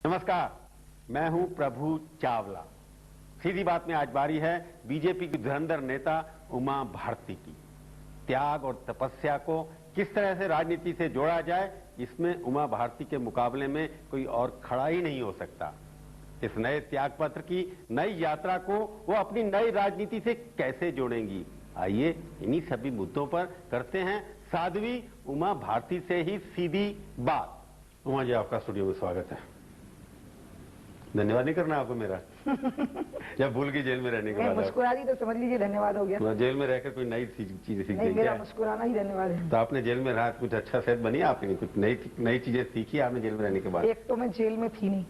नमस्कार, मैं हूं प्रभु चावला। सीधी बात में आज बारी है बीजेपी की धुरंधर नेता उमा भारती की। त्याग और तपस्या को किस तरह से राजनीति से जोड़ा जाए, इसमें उमा भारती के मुकाबले में कोई और खड़ा ही नहीं हो सकता। इस नए त्याग पत्र की नई यात्रा को वो अपनी नई राजनीति से कैसे जोड़ेंगी, आइए इन्हीं सभी मुद्दों पर करते हैं साध्वी उमा भारती से ही सीधी बात। उमा जी, आपका स्टूडियो में स्वागत है। धन्यवाद नहीं करना आपको मेरा जब भूल गई जेल में रहने के बाद मुस्कुरा दी तो समझ लीजिए धन्यवाद हो गया। जेल में रहकर कोई नई चीजें सीख गई क्या? मुस्कुराना ही धन्यवाद है। तो आपने जेल में रहा, कुछ अच्छा सेहत बनी आपने, कुछ नई चीजें सीखी आपने जेल में रहने के बाद? एक तो मैं जेल में थी नहीं,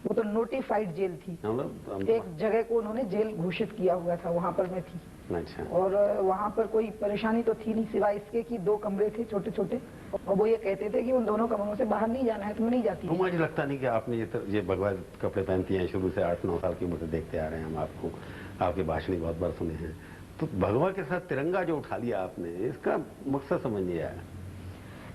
वो तो नोटिफाइड जेल थी। एक जगह को उन्होंने जेल घोषित किया हुआ था, वहाँ पर मैं थी। अच्छा। और वहाँ पर कोई परेशानी तो थी नहीं, सिवाय इसके कि 2 कमरे थे छोटे छोटे, और वो ये कहते थे कि उन दोनों कमरों से बाहर नहीं जाना है, तो मैं नहीं जाती। मुझे लगता नहीं कि आपने ये भगवा कपड़े पहनती हैं, शुरू से 8-9 साल की उम्र से देखते आ रहे हैं हम आपको, आपके भाषण बहुत बार सुने हैं। तो भगवा के साथ तिरंगा जो उठा लिया आपने, इसका मकसद समझ नहीं आया।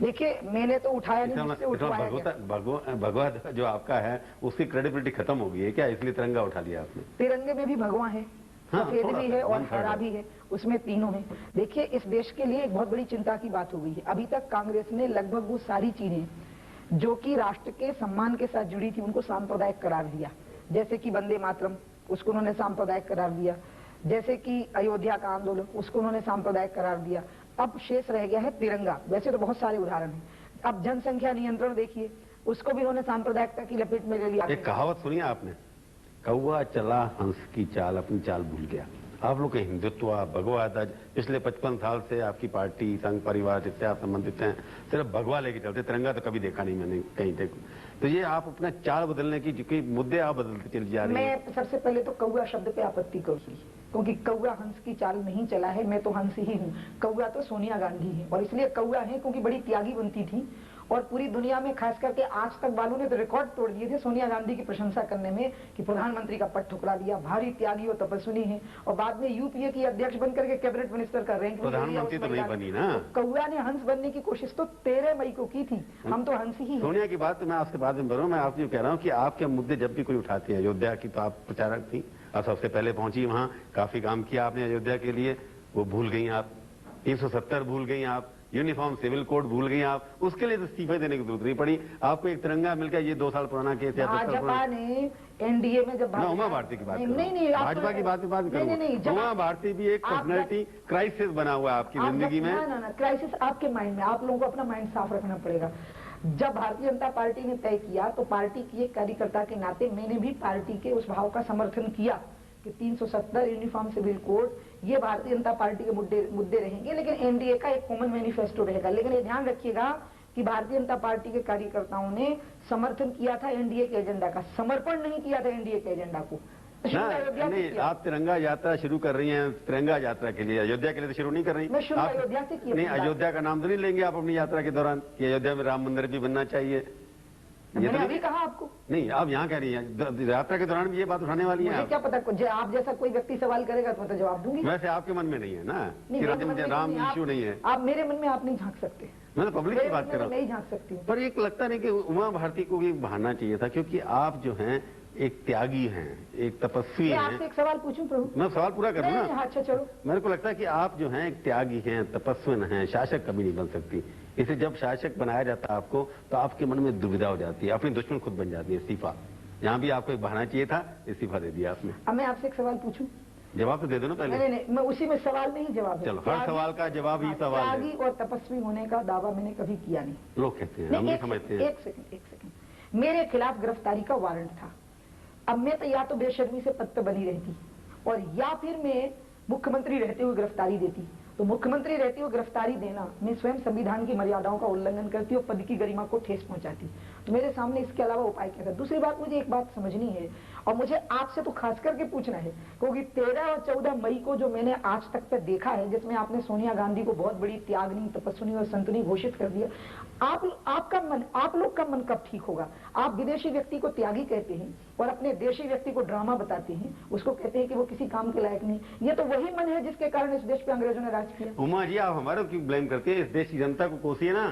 देखिए, मैंने तो उठाया नहीं, मुझसे उठवाया गया। भगवा जो आपका है उसकी क्रेडिबिलिटी खत्म हो गई है क्या, इसलिए तिरंगा उठा लिया आपने? तिरंगे में भी भगवा है, सफेद भी है और हरा भी है, उसमें तीनों है। देखिए, इस देश के लिए एक बहुत बड़ी चिंता की बात हो गई है। अभी तक कांग्रेस ने लगभग वो सारी चीजें जो कि राष्ट्र के सम्मान के साथ जुड़ी थी उनको सांप्रदायिक करार दिया। जैसे कि वंदे मातरम, उसको उन्होंने सांप्रदायिक करार दिया। जैसे कि अयोध्या का आंदोलन, उसको उन्होंने सांप्रदायिक करार दिया। अब शेष रह गया है तिरंगा। वैसे तो बहुत सारे उदाहरण हैं। अब जनसंख्या नियंत्रण देखिए, उसको भी उन्होंने सांप्रदायिकता की लपेट में ले लिया। एक कहावत सुनी आपने, कौवा चला हंस की चाल, अपनी चाल भूल गया। आप लोग के हिंदुत्व, भगवा, पिछले 55 साल से आपकी पार्टी, संघ परिवार जिससे आप संबंधित हैं, सिर्फ भगवा लेके चलते, तिरंगा तो कभी देखा नहीं मैंने कहीं तक। तो ये आप अपना चाल बदलने की मुद्दे आप बदलते चली जा रही है। मैं सबसे पहले तो कौवा शब्द पे आपत्ति करूंगी, क्योंकि कौवा हंस की चाल नहीं चला है। मैं तो हंस ही हूँ। कौवा तो सोनिया गांधी है, और इसलिए कौवा है क्योंकि बड़ी त्यागी बनती थी, और पूरी दुनिया में खास करके आज तक वालों ने तो रिकॉर्ड तोड़ दिए थे सोनिया गांधी की प्रशंसा करने में कि प्रधानमंत्री का पद ठुकरा दिया, भारी त्यागी और तपस्विनी है, और बाद में यूपीए की अध्यक्ष बनकर के कैबिनेट मिनिस्टर का रैंक प्रधानमंत्री तो नहीं बनी ना। कौवा ने हंस बनने की कोशिश तो 13 मई को की थी। हम तो हंस ही। सोनिया की बात मैं आपसे बाद में करूँ, मैं आपसे कह रहा हूँ कि आपके मुद्दे जब भी कोई उठाते हैं, अयोध्या की तो आप प्रचारक थी और सबसे पहले पहुंची वहां, काफी काम किया आपने अयोध्या के लिए, वो भूल गई आप। 370 भूल गई आप, यूनिफॉर्म सिविल कोड भूल गई आप, उसके लिए तो इस्तीफे देने की जरूरत नहीं पड़ी आपको। एक तिरंगा मिल गया, ये 2 साल पुराना केस है। भाजपा ने एनडीए में जब उमा भारती की बात नहीं भाजपा की बात करूँ, उमा भारती भी एक पर्सनैलिटी क्राइसिस बना हुआ है आपकी जिंदगी में। ना क्राइसिस आपके माइंड में, आप लोगों को अपना माइंड साफ रखना पड़ेगा। जब भारतीय जनता पार्टी ने तय किया तो पार्टी की एक कार्यकर्ता के नाते मैंने भी पार्टी के उस भाव का समर्थन किया कि 370 यूनिफॉर्म सिविल कोड ये भारतीय जनता पार्टी के मुद्दे रहेंगे, लेकिन एनडीए का एक कॉमन मैनिफेस्टो रहेगा। लेकिन ये ध्यान रखिएगा कि भारतीय जनता पार्टी के कार्यकर्ताओं ने समर्थन किया था एनडीए के एजेंडा का, समर्पण नहीं किया था एनडीए के एजेंडा को। नहीं, आप तिरंगा यात्रा शुरू कर रही हैं, तिरंगा यात्रा के लिए, अयोध्या के लिए तो शुरू नहीं कर रही। मैं शुरू अयोध्या से किया। नहीं, अयोध्या का नाम तो नहीं लेंगे आप अपनी यात्रा के दौरान कि अयोध्या में राम मंदिर भी बनना चाहिए? मैंने अभी कहा आपको। नहीं, आप यहाँ कह रही हैं, यात्रा के दौरान भी ये बात उठाने वाली है? क्या पता, आप जैसा कोई व्यक्ति सवाल करेगा तो मैं तो जवाब दूंगी। वैसे आपके मन में नहीं है ना कि राम इश्यू नहीं है? आप मेरे मन में आप नहीं झांक सकते। मैं तो पब्लिक की बात कर रहा हूँ, नहीं झांक सकती। पर एक लगता नहीं कि उमा भारती को भी बहाना चाहिए था, क्योंकि आप जो हैं एक त्यागी हैं, एक तपस्वी हैं। आपसे एक सवाल पूछूं प्रभु? मैं सवाल पूरा करूँ ना? अच्छा चलो। मेरे को लगता है कि आप जो हैं एक त्यागी हैं, तपस्विन हैं, शासक कभी नहीं बन सकती। इसे जब शासक बनाया जाता है आपको, तो आपके मन में दुविधा हो जाती है, अपनी दुश्मन खुद बन जाती है। इस्तीफा यहाँ भी आपको एक बहाना चाहिए था, इस्तीफा दे दिया आपने। अब मैं आपसे एक सवाल पूछूं? जवाब तो दे दो ना पहले। नहीं, मैं उसी में सवाल नहीं जवाब। चलो, हर सवाल का जवाब ही सवाल है। त्यागी और तपस्वी होने का दावा मैंने कभी किया नहीं। लोग कहते हैं, हम नहीं समझते हैं। एक सेकंड, मेरे खिलाफ गिरफ्तारी का वारंट था। अब मैं तो या तो बेशर्मी से पद पे बनी रहती, और या फिर मैं मुख्यमंत्री रहते हुए गिरफ्तारी देती। तो मुख्यमंत्री रहते हुए गिरफ्तारी देना, मैं स्वयं संविधान की मर्यादाओं का उल्लंघन करती और पद की गरिमा को ठेस पहुंचाती। तो मेरे सामने इसके अलावा उपाय क्या था? दूसरी बात, मुझे एक बात समझनी है, और मुझे आपसे तो खास करके पूछना है, क्योंकि 13 और 14 मई को जो मैंने आज तक पे देखा है, जिसमें आपने सोनिया गांधी को बहुत बड़ी त्यागनी, तपस्विनी और संतनी घोषित कर दिया, आप लोग का मन कब ठीक होगा? आप विदेशी व्यक्ति को त्यागी कहते हैं और अपने देशी व्यक्ति को ड्रामा बताते हैं, उसको कहते हैं कि वो किसी काम के लायक नहीं। ये तो वही मन है जिसके कारण इस देश पे अंग्रेजों ने राज किया। उमा जी, आप हमारे क्यों ब्लेम करते हैं? इस देश की जनता को कोसिए ना,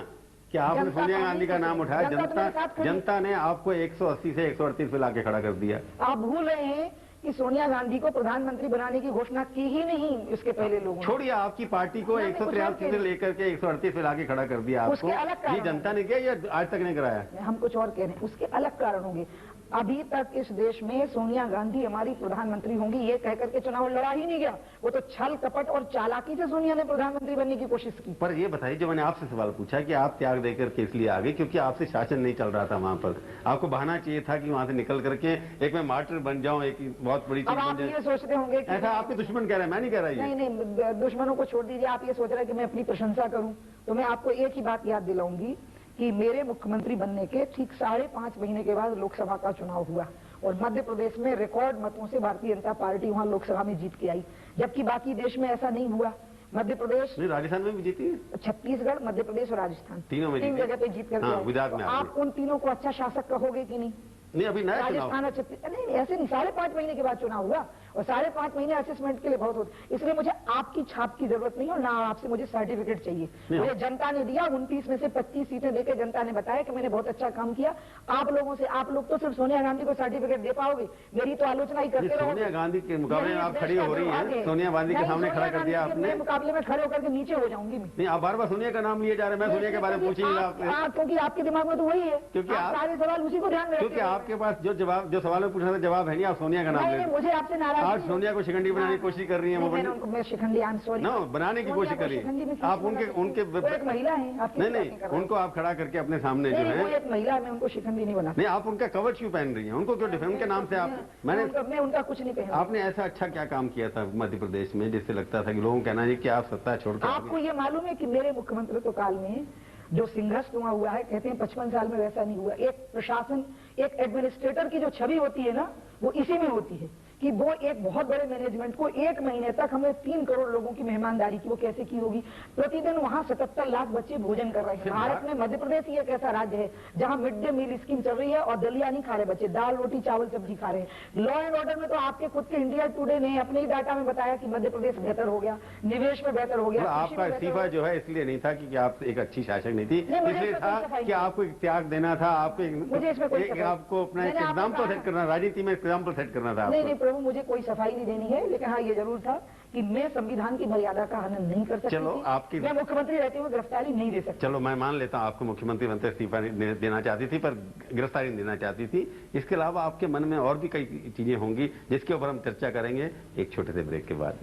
कि आपने जनता सोनिया तो गांधी का नहीं नाम कर उठाया, सकती। जनता तो मेरे साथ खड़ी। जनता ने आपको 180 से 138 पे लाके खड़ा कर दिया। आप भूल रहे हैं कि सोनिया गांधी को प्रधानमंत्री बनाने की घोषणा की ही नहीं इसके पहले लोगों ने। छोड़िए, आपकी पार्टी को मैं कुछ और 183 से कह रही। लेकर के 138 पे लाके खड़ा कर दिया आपको। उसके अलग कारण ये जनता ने किया या आज तक नहीं कराया? हम कुछ और कह रहे हैं, उसके अलग कारण होंगे। अभी तक इस देश में सोनिया गांधी हमारी प्रधानमंत्री होंगी ये कह करके चुनाव लड़ा ही नहीं गया। वो तो छल कपट और चालाकी से सोनिया ने प्रधानमंत्री बनने की कोशिश की। पर ये बताइए, जो मैंने आपसे सवाल पूछा कि आप त्याग देकर के इसलिए आ गए क्योंकि आपसे शासन नहीं चल रहा था वहां पर, आपको बहाना चाहिए था कि वहां से निकल करके एक मैं मार्टर बन जाऊं, एक बहुत बड़ी अब चीज बन आप ये जाए। सोचते होंगे कि ऐसा आपके दुश्मन कह रहे हैं, मैं नहीं कह रहा ये। नहीं, दुश्मनों को छोड़ दीजिए। आप ये सोच रहे हैं कि मैं अपनी प्रशंसा करूं, तो मैं आपको एक ही बात याद दिलाऊंगी कि मेरे मुख्यमंत्री बनने के ठीक 5.5 महीने के बाद लोकसभा का चुनाव हुआ और मध्य प्रदेश में रिकॉर्ड मतों से भारतीय जनता पार्टी वहां लोकसभा में जीत के आई, जबकि बाकी देश में ऐसा नहीं हुआ। मध्य प्रदेश, राजस्थान में भी जीती है, छत्तीसगढ़, मध्य प्रदेश और राजस्थान, तीनों में 3 जीती। जगह पे जीत करके आए। गुजरात तो में आप उन तीनों को अच्छा शासक कहोगे कि नहीं? नहीं, अभी नया चुनाव। राजस्थान और छत्तीसगढ़ नहीं, ऐसे नहीं, 5.5 महीने के बाद चुनाव हुआ और 5.5 महीने असेसमेंट के लिए बहुत होते, इसलिए मुझे आपकी छाप की जरूरत नहीं और ना आपसे मुझे सर्टिफिकेट चाहिए। मुझे जनता ने दिया 29 में से 25 सीटें देकर जनता ने बताया कि मैंने बहुत अच्छा काम किया। आप लोगों से, आप लोग तो सिर्फ सोनिया गांधी को सर्टिफिकेट दे पाओगे, मेरी तो आलोचना ही करते रहोगे। सोनिया गांधी के मुकाबले में आप खड़ी हो रही हैं, सोनिया गांधी के सामने खड़ा कर दिया आपने। मुकाबले में खड़े होकर के नीचे हो जाऊंगी मैं। नहीं, आप बार बार सोनिया का नाम लिए जा रहे हैं, मैं सोनिया के बारे में पूछूंगा आपसे, क्योंकि आपके दिमाग में तो वही है, क्योंकि आप सारे सवाल उसी को ध्यान में क्योंकि आपके पास जो सवाल में पूछना था जवाब है नहीं, आप सोनिया का नाम ले। मुझे आपसे नाराज आज सोनिया को शिकंडी बनाने की कोशिश कर रही है वो। मैं Shikhandi, I am sorry, no, बनाने की कोशिश कर रही है आप। उनके एक महिला है, नहीं, उनको आप खड़ा करके अपने सामने जो है, एक महिला है, मैं उनको शिखंडी नहीं बना। नहीं, आप उनका कवर क्यों पहन रही हैं? उनको क्यों डिफेम के नाम से आप? मैं उनका कुछ नहीं पहना। आपने ऐसा अच्छा क्या काम किया था मध्य प्रदेश में जिससे लगता था कि लोगों को कहना है कि आप सत्ता छोड़कर? आपको ये मालूम है कि मेरे मुख्यमंत्रित्व काल में जो संघर्ष हुआ है, कहते हैं 55 साल में वैसा नहीं हुआ। एक प्रशासन, एक एडमिनिस्ट्रेटर की जो छवि होती है ना, वो इसी में होती है कि वो एक बहुत बड़े मैनेजमेंट को 1 महीने तक हमने 3 करोड़ लोगों की मेहमानदारी की, वो कैसे की होगी? प्रतिदिन वहां 77 लाख बच्चे भोजन कर रहे हैं। भारत में मध्य प्रदेश ही एक ऐसा राज्य है जहां मिड डे मील स्कीम चल रही है और दलिया नहीं खा रहे बच्चे, दाल रोटी चावल सब्जी खा रहे हैं। लॉ एंड ऑर्डर में तो आपके खुद के इंडिया टुडे ने अपने ही डाटा में बताया कि मध्य प्रदेश बेहतर हो गया, निवेश में बेहतर हो गया। आपका इस्तीफा जो है इसलिए नहीं था कि आप एक अच्छी शासक नहीं थी, इसलिए था कि आपको एक त्याग देना था, आपको अपना एक एग्जाम्पल सेट करना, राजनीति में एग्जाम्पल सेट करना था। नहीं प्रभु, मुझे कोई सफाई नहीं देनी है, लेकिन हाँ ये जरूर था कि मैं संविधान की मर्यादा का हनन नहीं कर सकती। चलो, आपकी मैं मुख्यमंत्री रहते हुए गिरफ्तारी नहीं दे सकती। चलो, मैं मान लेता हूं आपको मुख्यमंत्री बनते इस्तीफा देना चाहती थी पर गिरफ्तारी नहीं देना चाहती थी। इसके अलावा आपके मन में और भी कई चीजें होंगी जिसके ऊपर हम चर्चा करेंगे एक छोटे से ब्रेक के बाद।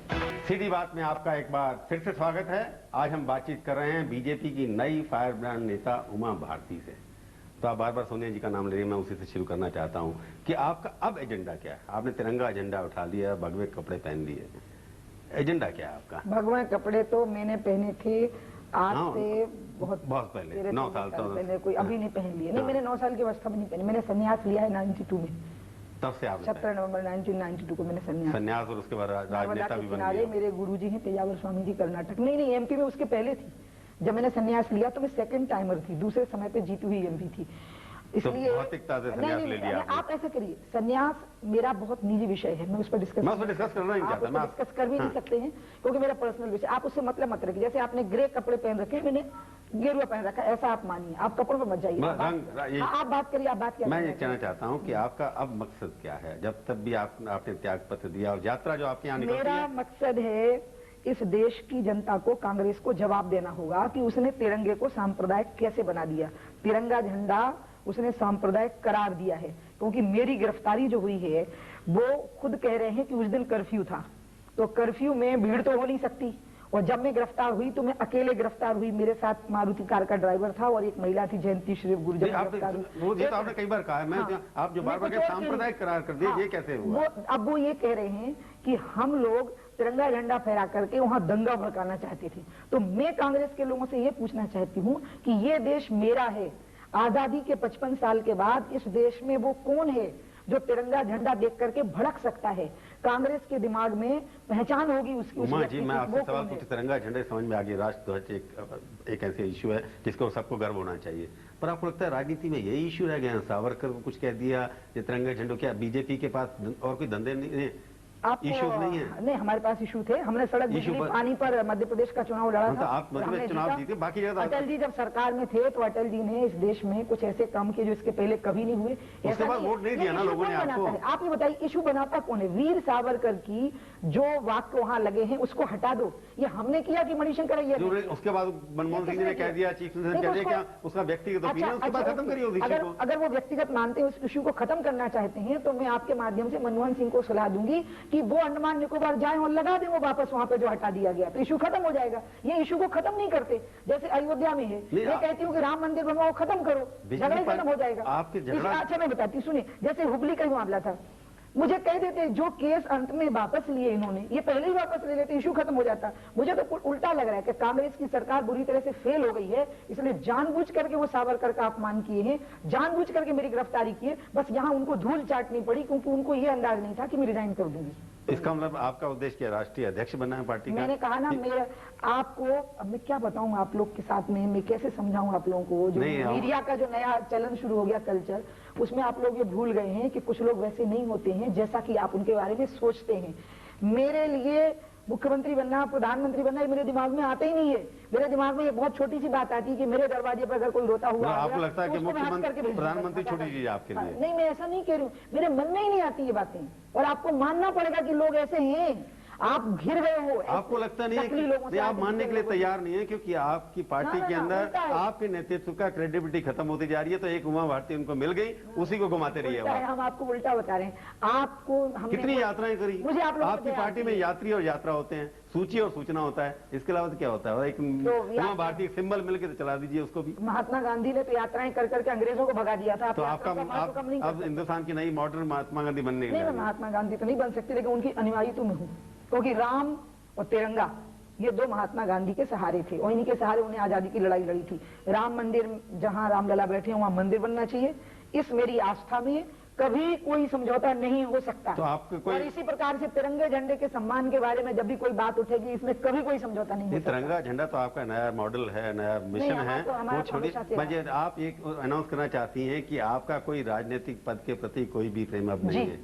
सीधी बात में आपका एक बार फिर से स्वागत है। आज हम बातचीत कर रहे हैं बीजेपी की नई फायर ब्रांड नेता उमा भारती से। तो आप बार बार सोनिया जी का नाम ले रही हैं, मैं उसी से शुरू करना चाहता हूं कि आपका अब एजेंडा क्या है? आपने तिरंगा एजेंडा उठा लिया, भगवे कपड़े पहन लिए, एजेंडा क्या है आपका? भगवे कपड़े तो मैंने पहने थे आज से बहुत पहले, 9 साल पहले, कोई अभी नहीं पहन लिए। नहीं, मैंने 9 साल की अवस्था में नहीं पहनी, मैंने संन्यास लिया है 92 में। तब से आप 17 नवंबर 1992 को मैंने संन्यास। और उसके बाद राजनेता भी बन गए। मेरे गुरुजी हैं पेजावर स्वामी जी, कर्नाटक। नहीं, एमपी में उसके पहले थी। जब मैंने संन्यास लिया तो मैं सेकंड टाइमर थी, दूसरे समय पे जीती हुई एमपी थी, इसलिए भौतिकता से संन्यास ले लिया। आप ऐसा करिए, संन्यास मेरा बहुत निजी विषय है, मैं उस पर डिस्कस करना नहीं चाहता, मैं डिस्कस कर भी नहीं सकते हैं क्योंकि मेरा पर्सनल विषय। आप उससे मतलब मत रखिए। जैसे आपने ग्रे कपड़े पहन रखे, मैंने गेरुआ पहन रखा, ऐसा आप मानिए, आप कपड़ों पर मत जाइए। आप बात करिए, आप बात क्या? मैं ये कहना चाहता हूँ कि आपका अब मकसद क्या है? जब तक भी आपने त्याग पत्र दिया और यात्रा जो आपके यहाँ निकलती है। मेरा मकसद है इस देश की जनता को, कांग्रेस को जवाब देना होगा कि उसने तिरंगे को सांप्रदायिक कैसे बना दिया। तिरंगा झंडा उसने सांप्रदायिक करार दिया है, क्योंकि मेरी गिरफ्तारी जो हुई है वो खुद कह रहे हैं कि उस दिन कर्फ्यू था, तो कर्फ्यू में भीड़ तो हो नहीं सकती। और जब मैं गिरफ्तार हुई तो मैं अकेले गिरफ्तार हुई, मेरे साथ मारुति कार का ड्राइवर था और एक महिला थी जयंती श्री गुर्जर। आपने कई बार कहा है, आप जो बार बार सांप्रदायिक करार कर दिए, ये कैसे हुआ? अब वो ये कह रहे हैं कि हम लोग तिरंगा झंडा फहरा करके वहां दंगा भड़काना चाहते थे। तो मैं कांग्रेस के लोगों से ये पूछना चाहती हूँ कि ये देश मेरा है। आजादी के 55 साल के बाद इस देश में वो कौन है जो तिरंगा झंडा देख करके भड़क सकता है? कांग्रेस के दिमाग में पहचान होगी उसकी। उमा जी, मैं आपसे सवाल पूछूं, तिरंगा झंडे समझ में आ गया, राष्ट्र ध्वज एक ऐसे इश्यू है जिसको सबको गर्व होना चाहिए, पर आपको लगता है राजनीति में यही इश्यू रह गया? सावरकर को कुछ कह दिया, ये तिरंगा झंडो, क्या बीजेपी के पास और कोई धंधे नहीं? इश्यूज नहीं है? नहीं, हमारे पास इशू थे। हमने सड़क, बिजली, पानी पर मध्य प्रदेश का चुनाव लड़ा था। आप मध्य प्रदेश चुनाव जीते, बाकी अटल जी जब सरकार में थे तो अटल जी ने इस देश में कुछ ऐसे काम किए जो इसके पहले कभी नहीं हुए। उसके बाद वोट नहीं दिया ना लोगों ने आपको। आप ये बताइए, इशू बनाता कौन है? वीर सावरकर की जो वाक्य वहां लगे हैं उसको हटा दो। ये हमने किया कि मणिशंकर अय्यर ने? उसके बाद मनमोहन सिंह ने कह दिया, चीफ मिनिस्टर कह दिया, क्या उसका व्यक्तिगत ओपिनियन, उसके बाद खत्म करिए उस इशू को। अगर वो व्यक्तिगत मानते हैं, उस इशू को खत्म करना चाहते हैं, तो मैं आपके माध्यम से मनमोहन सिंह को सलाह दूंगी कि वो अंडमान निकोबार जाएं और लगा दें वो वापस वहां पे जो हटा दिया गया, तो इशू खत्म हो जाएगा। ये इशू को खत्म नहीं करते, जैसे अयोध्या में है, मैं कहती हूँ कि राम मंदिर बनवाओ, खत्म करो, झगड़ा खत्म हो जाएगा। अच्छा मैं बताती, सुनिए, जैसे हुबली का ही मामला था, मुझे कह देते जो केस अंत में वापस लिए इन्होंने, ये पहले ही वापस ले लेते, इशू खत्म हो जाता। मुझे तो उल्टा लग रहा है कि कांग्रेस की सरकार बुरी तरह से फेल हो गई है, इसलिए जानबूझ करके वो सावरकर का अपमान किए हैं, जानबूझ करके मेरी गिरफ्तारी की है, बस यहाँ उनको धूल चाटनी पड़ी, क्योंकि उनको ये अंदाज नहीं था कि मैं रिजाइन कर दूंगी। इसका मतलब आपका उद्देश्य क्या, राष्ट्रीय अध्यक्ष बनना है पार्टी का? मैंने कहा ना, मेरा आपको अब मैं क्या बताऊं आप लोग के साथ में, मैं कैसे समझाऊं आप लोगों को? जो मीडिया का जो नया चलन शुरू हो गया, कल्चर, उसमें आप लोग ये भूल गए हैं कि कुछ लोग वैसे नहीं होते हैं जैसा कि आप उनके बारे में सोचते हैं। मेरे लिए मुख्यमंत्री बनना, प्रधानमंत्री बनना, ये मेरे दिमाग में आता ही नहीं है। मेरे दिमाग में ये बहुत छोटी सी बात आती है कि मेरे दरवाजे पर अगर कोई रोता हुआ आपको लगता है कि मुख्यमंत्री, प्रधानमंत्री छोटी चीज है आपके लिए? नहीं, मैं ऐसा नहीं कह रही हूँ, मेरे मन में ही नहीं आती ये बातें, और आपको मानना पड़ेगा कि लोग ऐसे हैं। आप घिर गए हो। आपको लगता नहीं है कि आप मानने के लिए तैयार नहीं है, क्योंकि आपकी पार्टी के अंदर आपके नेतृत्व का क्रेडिबिलिटी खत्म होती जा रही है, तो एक उमा भारती उनको मिल गई, उसी को घुमाते रहिए। हम आपको उल्टा बता रहे हैं। आपको कितनी यात्राएं करी? मुझे आपकी पार्टी में यात्री और यात्रा होते हैं, सूची और सूचना होता है, इसके अलावा क्या होता है? एक उमा भारती सिंबल मिलकर चला दीजिए उसको भी। महात्मा गांधी ने तो यात्राएं कर करके अंग्रेजों को भगा दिया था। तो आपका अब हिंदुस्तान की नई मॉडर्न महात्मा गांधी बनने नहीं, महात्मा गांधी तो नहीं बन सकती, लेकिन उनकी अनुयायी तो मैं हूँ, क्योंकि राम और तिरंगा ये दो महात्मा गांधी के सहारे थे, और इन्हीं के सहारे उन्हें आजादी की लड़ाई लड़ी थी। राम मंदिर, जहां रामलला बैठे हैं वहां मंदिर बनना चाहिए, इस मेरी आस्था में कभी कोई समझौता नहीं हो सकता। तो आपको कोई... और इसी प्रकार से तिरंगे झंडे के सम्मान के बारे में जब भी कोई बात उठेगी, इसमें कभी कोई समझौता नहीं हो सकता। तिरंगा झंडा तो आपका नया मॉडल है, नया मिशन है, वो छोड़ी। आप एक अनाउंस करना चाहती हैं कि आपका कोई राजनीतिक पद के प्रति कोई भी प्रेम अब नहीं है,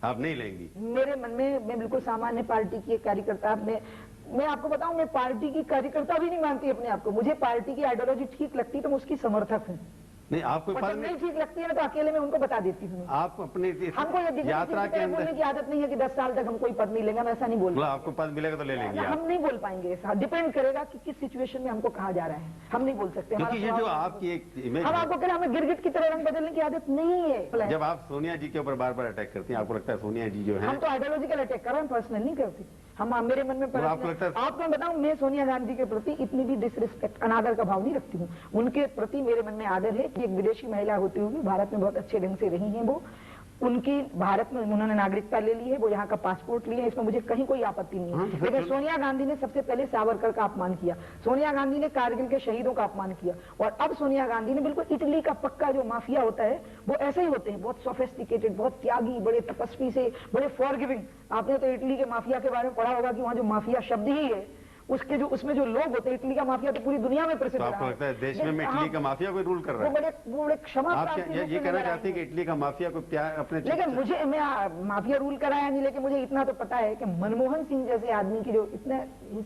आप नहीं लेंगी? मेरे मन में, मैं बिल्कुल सामान्य पार्टी की एक कार्यकर्ता, मैं आपको बताऊं, मैं पार्टी की कार्यकर्ता भी नहीं मानती अपने आप को। मुझे पार्टी की आइडियोलॉजी ठीक लगती है तो मैं उसकी समर्थक हूं। नहीं, आपको नहीं ठीक लगती है ना तो अकेले में उनको बता देती हूँ। आप अपने हमको यात्रा के अंदर बोलने की आदत नहीं है कि 10 साल तक हम कोई पद नहीं लेंगे, मैं ऐसा नहीं बोल। आपको पद मिलेगा तो ले लेंगे? हम नहीं बोल पाएंगे, ऐसा डिपेंड करेगा कि किस सिचुएशन में हमको कहा जा रहा है, हम नहीं बोल सकते। क्योंकि ये जो आपकी एक इमेज, हम आपको कह रहे हैं, हमें गिरगिट की तरह रंग बदलने की आदत नहीं है। जब आप सोनिया जी के ऊपर बार बार अटैक करती हैं, आपको लगता है सोनिया जी जो है? हम तो आइडियोलॉजिकल अटैक कर रहे हैं, पर्सनल नहीं करते हम। मेरे मन में आपको बताऊं, मैं सोनिया गांधी के प्रति इतनी भी डिसरिस्पेक्ट, अनादर का भाव नहीं रखती हूँ। उनके प्रति मेरे मन में आदर है कि एक विदेशी महिला होते हुए भारत में बहुत अच्छे ढंग से रही हैं वो। उनकी भारत में उन्होंने नागरिकता ले ली है, वो यहाँ का पासपोर्ट लिए, इसमें मुझे कहीं कोई आपत्ति नहीं है। लेकिन सोनिया गांधी ने सबसे पहले सावरकर का अपमान किया, सोनिया गांधी ने कारगिल के शहीदों का अपमान किया, और अब सोनिया गांधी ने बिल्कुल इटली का पक्का जो माफिया होता है वो ऐसे ही होते हैं, बहुत सोफिस्टिकेटेड, बहुत त्यागी, बड़े तपस्वी से, बड़े फॉरगिविंग। आपने तो इटली के माफिया के बारे में पढ़ा होगा कि वहाँ जो माफिया शब्द ही है, उसके जो उसमें जो लोग होते हैं, इटली का माफिया तो पूरी दुनिया में प्रसिद्ध है। आपको लगता है देश में इटली का माफिया कोई रूल कर रहा है? वो बड़े क्षमा, आप ये कहना चाहते हैं कि इटली का माफिया को प्यार अपने? लेकिन मुझे, मैं माफिया रूल कराया नहीं, लेकिन मुझे इतना तो पता है कि मनमोहन सिंह जैसे आदमी की जो इतना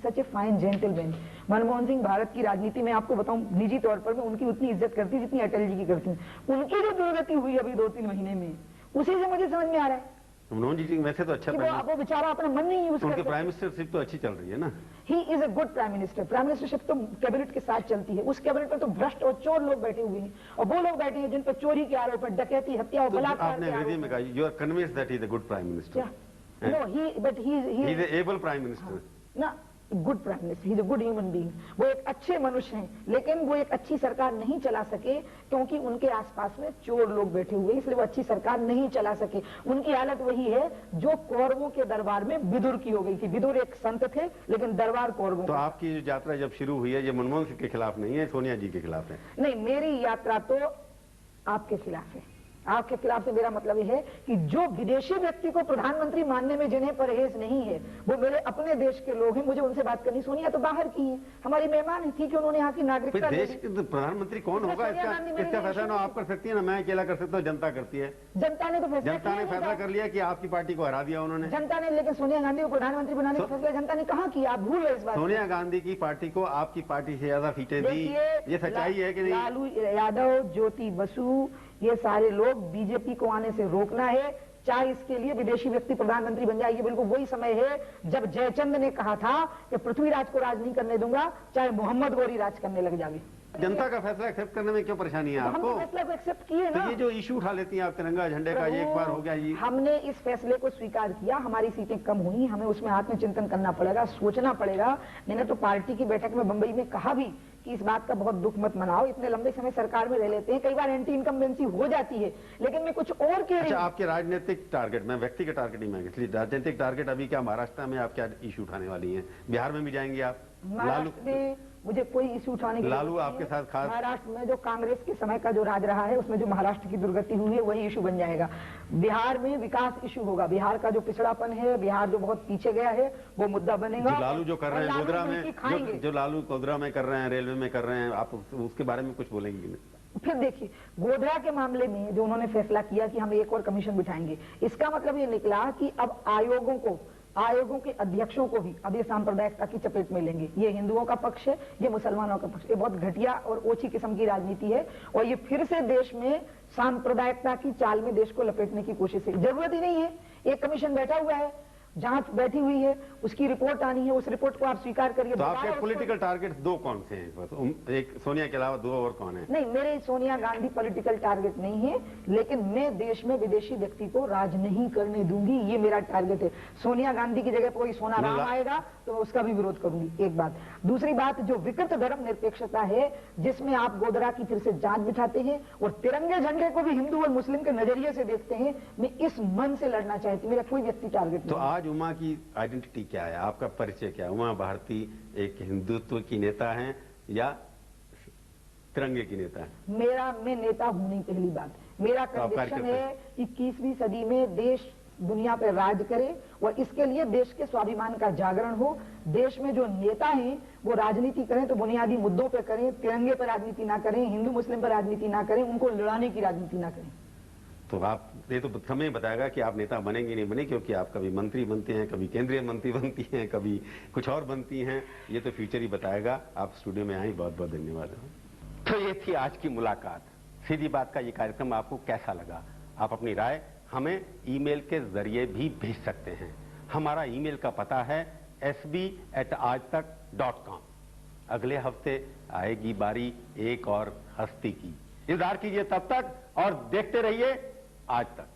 such a fine gentleman, Manmohan Singh Bharat की राजनीति में, आपको बताऊं निजी तौर पर मैं उनकी उतनी इज्जत करती जितनी अटल जी की करती हूँ। उनकी जो दुर्गति हुई अभी 2-3 महीने में, उसी से मुझे समझ में आ रहा है। मनमोहन जी वैसे तो अच्छा, वो बेचारा अपना मन नहीं यूज करते। उनकी प्राइम मिनिस्टरशिप तो अच्छी चल रही है ना? ही is a good prime minister. Prime ministership तो कैबिनेट के साथ चलती है, उस कैबिनेट में तो भ्रष्ट और चोर लोग बैठे हुए हैं, और वो लोग बैठे हैं जिन पर चोरी के आरोप है, डकैती, हत्या और बलात्कार के आरोप। आपने में कहा you are convinced that he is a good prime minister? No, he is an able prime minister ना, good prime minister, he is a good human being. वो एक अच्छे मनुष्य हैं, लेकिन वो एक अच्छी सरकार नहीं चला सके क्योंकि उनके आसपास में चोर लोग बैठे हुए, इसलिए वो अच्छी सरकार नहीं चला सके। उनकी हालत वही है जो कौरवों के दरबार में विदुर की हो गई थी। विदुर एक संत थे, लेकिन दरबार कौरवों। तो आपकी जो यात्रा जब शुरू हुई है, ये मनमोहन सिंह के खिलाफ नहीं है, सोनिया जी के खिलाफ है? नहीं, मेरी यात्रा तो आपके खिलाफ है। आपके खिलाफ से मेरा मतलब ये है कि जो विदेशी व्यक्ति को प्रधानमंत्री मानने में जिन्हें परहेज नहीं है, वो मेरे अपने देश के लोग हैं, मुझे उनसे बात करनी। सोनिया तो बाहर की है, हमारी मेहमान थी कि उन्होंने यहाँ की नागरिकता। देश के प्रधानमंत्री कौन होगा इसका फैसला ना आप कर सकती है ना मैं अकेला कर सकता हूँ, जनता करती है। जनता ने तो फैसला कर लिया कि आपकी पार्टी को हरा दिया उन्होंने, जनता ने। लेकिन सोनिया गांधी को प्रधानमंत्री बनाने का फैसला जनता ने कहा किया? आप भूल रहे इस बात। सोनिया गांधी की पार्टी को आपकी पार्टी से ज्यादा सीटें दी, ये सच्चाई है कि नहीं? लालू यादव, ज्योति बसु, ये सारे लोग बीजेपी को आने से रोकना है, चाहे इसके लिए विदेशी व्यक्ति प्रधानमंत्री बन जाए। ये बिल्कुल वही समय है जब जयचंद ने कहा था कि पृथ्वीराज को राज नहीं करने दूंगा, चाहे मोहम्मद गौरी राज करने लग जावे। जनता का फैसला एक्सेप्ट करने में क्यों परेशानी है आपको? हम फैसला को एक्सेप्ट किए ना। तो ये जो इशू उठा लेती हैं आप तिरंगा झंडे का, ये एक बार हो गया। ये हमने इस फैसले को स्वीकार किया, हमारी सीटें कम हुई, हमें उसमें आत्मचिंतन करना पड़ेगा, सोचना पड़ेगा। मैंने तो पार्टी की बैठक में बंबई में कहा भी कि इस बात का बहुत दुख मत मनाओ, इतने लंबे समय सरकार में रह लेते हैं, कई बार एंटी इनकम्बेंसी हो जाती है, लेकिन मैं कुछ और कह रही हूं। आपके राजनीतिक टारगेट, मैं व्यक्तिगत टारगेट नहीं मांगे, इसलिए राजनीतिक टारगेट अभी क्या महाराष्ट्र में आप क्या इशू उठाने वाली हैं? बिहार में भी जाएंगे आप? महाराष्ट्र में मुझे कोई इशू उठाने की लालू आपके साथ खास? महाराष्ट्र में जो कांग्रेस के समय का जो राज रहा है उसमें जो महाराष्ट्र की दुर्गति हुई है वही इशू बन जाएगा। बिहार में विकास इशू होगा, बिहार का जो पिछड़ापन है, बिहार जो बहुत पीछे गया है, वो मुद्दा बनेगा। लालू जो कर रहे हैं गोधरा में, जो लालू गोधरा में कर रहे हैं, रेलवे में कर रहे हैं, आप उसके बारे में कुछ बोलेंगे? फिर देखिए, गोधरा के मामले में जो उन्होंने फैसला किया कि हम एक और कमीशन बिठाएंगे, इसका मतलब ये निकला कि अब आयोगों के अध्यक्षों को भी अब ये सांप्रदायिकता की चपेट में लेंगे। ये हिंदुओं का पक्ष है, ये मुसलमानों का पक्ष। ये बहुत घटिया और ओछी किस्म की राजनीति है और ये फिर से देश में सांप्रदायिकता की चाल में देश को लपेटने की कोशिश है। जरूरत ही नहीं है, एक कमीशन बैठा हुआ है, जांच बैठी हुई है, उसकी रिपोर्ट आनी है, उस रिपोर्ट को आप स्वीकार करिए। तो आपके पॉलिटिकल टारगेट दो कौन से हैं? एक सोनिया के अलावा दो और कौन है? नहीं, मेरे सोनिया गांधी पॉलिटिकल टारगेट नहीं है, लेकिन मैं देश में विदेशी व्यक्ति को राज नहीं करने दूंगी, ये मेरा टारगेट है। सोनिया गांधी की जगह पर कोई सोना राम आएगा तो उसका भी विरोध करूंगी, एक बात। दूसरी बात, जो विकृत धर्म निरपेक्षता है जिसमें आप गोधरा की फिर से जांच बिठाते हैं और तिरंगे झंडे को भी हिंदू और मुस्लिम के नजरिए से देखते हैं, मैं इस मन से लड़ना चाहती हूँ। मेरा कोई व्यक्ति टारगेट तो आज उमा की आइडेंटिटी क्या है, आपका परिचय क्या है? उमा भारती एक हिंदुत्व की नेता हैं या तिरंगे की नेता है? मैं नेता हूं नहीं, पहली बात। मेरा कन्विक्शन है 21वीं सदी में देश दुनिया पर राज करे और इसके लिए देश के स्वाभिमान का जागरण हो। देश में जो नेता हैं वो राजनीति करें तो बुनियादी मुद्दों पर करें, तिरंगे पर राजनीति ना करें, हिंदू मुस्लिम पर राजनीति ना करें, उनको लड़ाने की राजनीति ना करें। तो आप ये तो समय बताएगा कि आप नेता बनेंगे नहीं बने, क्योंकि आप कभी मंत्री बनते हैं, कभी केंद्रीय मंत्री बनती हैं, कभी कुछ और बनती हैं, ये तो फ्यूचर ही बताएगा। आप स्टूडियो में आए, बहुत बहुत धन्यवाद। तो ये थी आज की मुलाकात। सीधी बात का ये कार्यक्रम आपको कैसा लगा? आप अपनी राय हमें ईमेल के जरिए भी भेज सकते हैं। हमारा ईमेल का पता है sb@aajtak.com। अगले हफ्ते आएगी बारी एक और हस्ती की। इंतजार कीजिए तब तक और देखते रहिए आज तक।